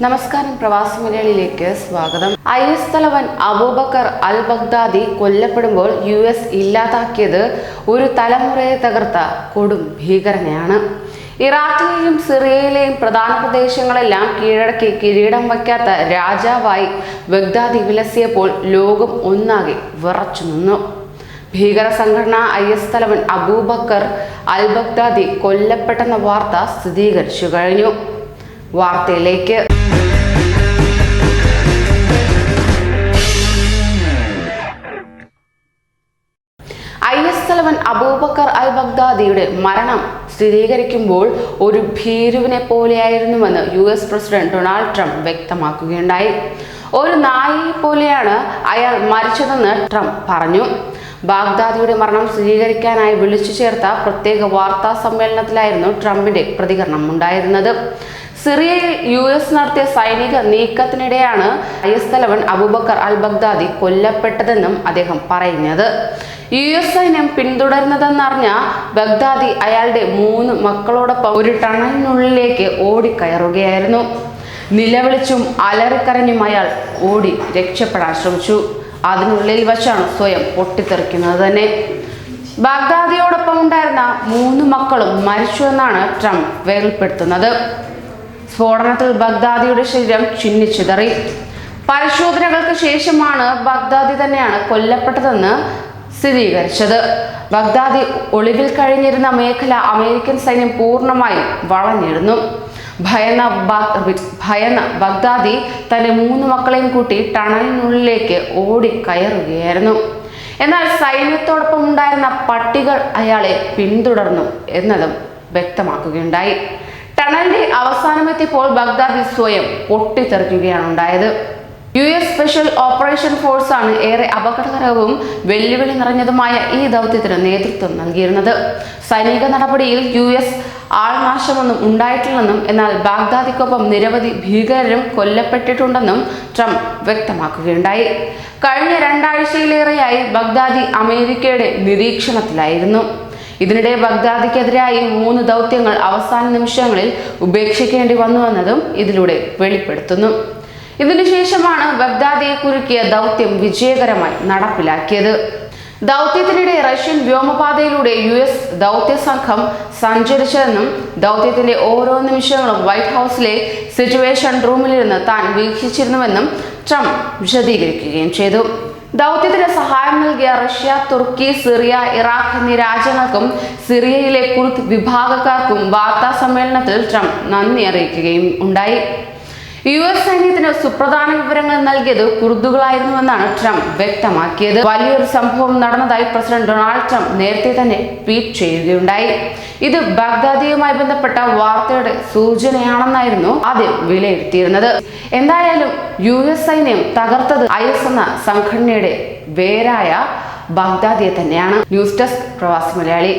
നമസ്കാരം, പ്രവാസി മലയാളിയിലേക്ക് സ്വാഗതം. IS തലവൻ അബൂബക്കർ അൽ ബഗ്ദാദി കൊല്ലപ്പെടുമ്പോൾ US ഇല്ലാതാക്കിയത് ഒരു തലമുറയെ തകർത്ത കൊടും ഭീകരനെയാണ്. ഇറാഖിലെയും സിറിയയിലെയും പ്രധാന പ്രദേശങ്ങളെല്ലാം കീഴടക്കി കിരീടം വയ്ക്കാത്ത രാജാവായി ബഗ്ദാദി വിലസിയപ്പോൾ ലോകം ഒന്നാകെ വിറച്ചു നിന്നു. ഭീകര സംഘടന IS തലവൻ അബൂബക്കർ അൽ ബഗ്ദാദി കൊല്ലപ്പെട്ടെന്ന വാർത്ത സ്ഥിരീകരിച്ചു കഴിഞ്ഞു. വാർത്തയിലേക്ക്. IS തലവൻ അബൂബക്കർ അൽ ബഗ്ദാദിയുടെ മരണം സ്ഥിരീകരിക്കുമ്പോൾ ഒരു ഭീരുവിനെ പോലെയായിരുന്നുവെന്ന് US പ്രസിഡന്റ് ഡൊണാൾഡ് ട്രംപ് വ്യക്തമാക്കുകയുണ്ടായി. ഒരു നായയെ പോലെയാണ് അയാൾ മരിച്ചതെന്ന് ട്രംപ് പറഞ്ഞു. ബാഗ്ദാദിയുടെ മരണം സ്ഥിരീകരിക്കാനായി വിളിച്ചു ചേർത്ത പ്രത്യേക വാർത്താ സമ്മേളനത്തിലായിരുന്നു ട്രംപിന്റെ പ്രതികരണം ഉണ്ടായിരുന്നത്. സിറിയയിൽ US നടത്തിയ സൈനിക നീക്കത്തിനിടെയാണ് IS തലവൻ അബൂബക്കർ അൽ ബഗ്ദാദി കൊല്ലപ്പെട്ടതെന്നും അദ്ദേഹം പറയുന്നത്. US സൈന്യം പിന്തുടരുന്നതെന്നറിഞ്ഞ ബഗ്ദാദി അയാളുടെ 3 മക്കളോടൊപ്പം ഒരു ടണലിനുള്ളിലേക്ക് ഓടിക്കയറുകയായിരുന്നു. നിലവിളിച്ചും അലറിക്കരഞ്ഞും അയാൾ ഓടി രക്ഷപ്പെടാൻ ശ്രമിച്ചു. അതിനുള്ളിൽ വച്ചാണ് സ്വയം പൊട്ടിത്തെറിക്കുന്നത് തന്നെ. ബഗ്ദാദിയോടൊപ്പം ഉണ്ടായിരുന്ന 3 മക്കളും മരിച്ചുവെന്നാണ് ട്രംപ് വെളിപ്പെടുത്തുന്നത്. സ്ഫോടനത്തിൽ ബഗ്ദാദിയുടെ ശരീരം ചിന്നിച്ചിതറി. പരിശോധനകൾക്ക് ശേഷമാണ് ബഗ്ദാദി തന്നെയാണ് കൊല്ലപ്പെട്ടതെന്ന് സ്ഥിരീകരിച്ചത്. ബഗ്ദാദി ഒളിവിൽ കഴിഞ്ഞിരുന്ന മേഖല അമേരിക്കൻ സൈന്യം പൂർണ്ണമായും വളഞ്ഞിരുന്നു. ഭയന്ന ബഗ്ദാദി തന്റെ 3 മക്കളെയും കൂട്ടി ടണലിനുള്ളിലേക്ക് ഓടിക്കയറുകയായിരുന്നു. എന്നാൽ സൈന്യത്തോടൊപ്പം ഉണ്ടായിരുന്ന പട്ടികൾ അയാളെ പിന്തുടർന്നു എന്നതും വ്യക്തമാക്കുകയുണ്ടായി. ടണലിന്റെ അവസാനമെത്തിയപ്പോൾ ബഗ്ദാദി സ്വയം പൊട്ടിത്തെറിക്കുകയാണ് ഉണ്ടായത്. US സ്പെഷ്യൽ ഓപ്പറേഷൻ ഫോഴ്സാണ് ഏറെ അപകടകരവും വെല്ലുവിളി നിറഞ്ഞതുമായ ഈ ദൗത്യത്തിന് നേതൃത്വം നൽകിയിരുന്നത്. സൈനിക നടപടിയിൽ US ആൾനാശമൊന്നും ഉണ്ടായിട്ടില്ലെന്നും എന്നാൽ ബാഗ്ദാദിക്കൊപ്പം നിരവധി ഭീകരരും കൊല്ലപ്പെട്ടിട്ടുണ്ടെന്നും ട്രംപ് വ്യക്തമാക്കുകയുണ്ടായി. കഴിഞ്ഞ 2 ആഴ്ചയിലേറെയായി ബഗ്ദാദി അമേരിക്കയുടെ നിരീക്ഷണത്തിലായിരുന്നു. ഇതിനിടെ ബഗ്ദാദിക്കെതിരായി 3 ദൗത്യങ്ങൾ അവസാന നിമിഷങ്ങളിൽ ഉപേക്ഷിക്കേണ്ടി വന്നുവെന്നതും ഇതിലൂടെ വെളിപ്പെടുത്തുന്നു. ഇതിനുശേഷമാണ് ബഗ്ദാദിയെ കുരുക്കിയ ദൗത്യം വിജയകരമായി നടപ്പിലാക്കിയത്. ദൗത്യത്തിനിടെ റഷ്യൻ വ്യോമപാതയിലൂടെ US ദൗത്യ സംഘം സഞ്ചരിച്ചതെന്നും ദൗത്യത്തിന്റെ ഓരോ നിമിഷങ്ങളും വൈറ്റ് ഹൗസിലെ സിറ്റുവേഷൻ റൂമിലിരുന്ന് താൻ വീക്ഷിച്ചിരുന്നുവെന്നും ട്രംപ് വിശദീകരിക്കുകയും ചെയ്തു. ദൗത്യത്തിന് സഹായം നൽകിയ റഷ്യ, തുർക്കി, സിറിയ, ഇറാഖ് എന്നീ രാജ്യങ്ങൾക്കും സിറിയയിലെ കുർദ് വിഭാഗക്കാർക്കും വാർത്താ സമ്മേളനത്തിൽ ട്രംപ് നന്ദി അറിയിക്കുകയും ഉണ്ടായി. US സൈന്യത്തിന് സുപ്രധാന വിവരങ്ങൾ നൽകിയത് കുർദുകളായിരുന്നുവെന്നാണ് ട്രംപ് വ്യക്തമാക്കിയത്. വലിയൊരു സംഭവം നടന്നതായി പ്രസിഡന്റ് ഡൊണാൾഡ് ട്രംപ് നേരത്തെ തന്നെ ട്വീറ്റ് ചെയ്യുകയുണ്ടായി. ഇത് ബഗ്ദാദിയുമായി ബന്ധപ്പെട്ട വാർത്തയുടെ സൂചനയാണെന്നായിരുന്നു ആദ്യം വിലയിരുത്തിയിരുന്നത്. എന്തായാലും US സൈന്യം തകർത്തത് IS എന്ന സംഘടനയുടെ വേരായ ബഗ്ദാദിയെ തന്നെയാണ്. ന്യൂസ് ഡെസ്ക്, പ്രവാസി മലയാളി.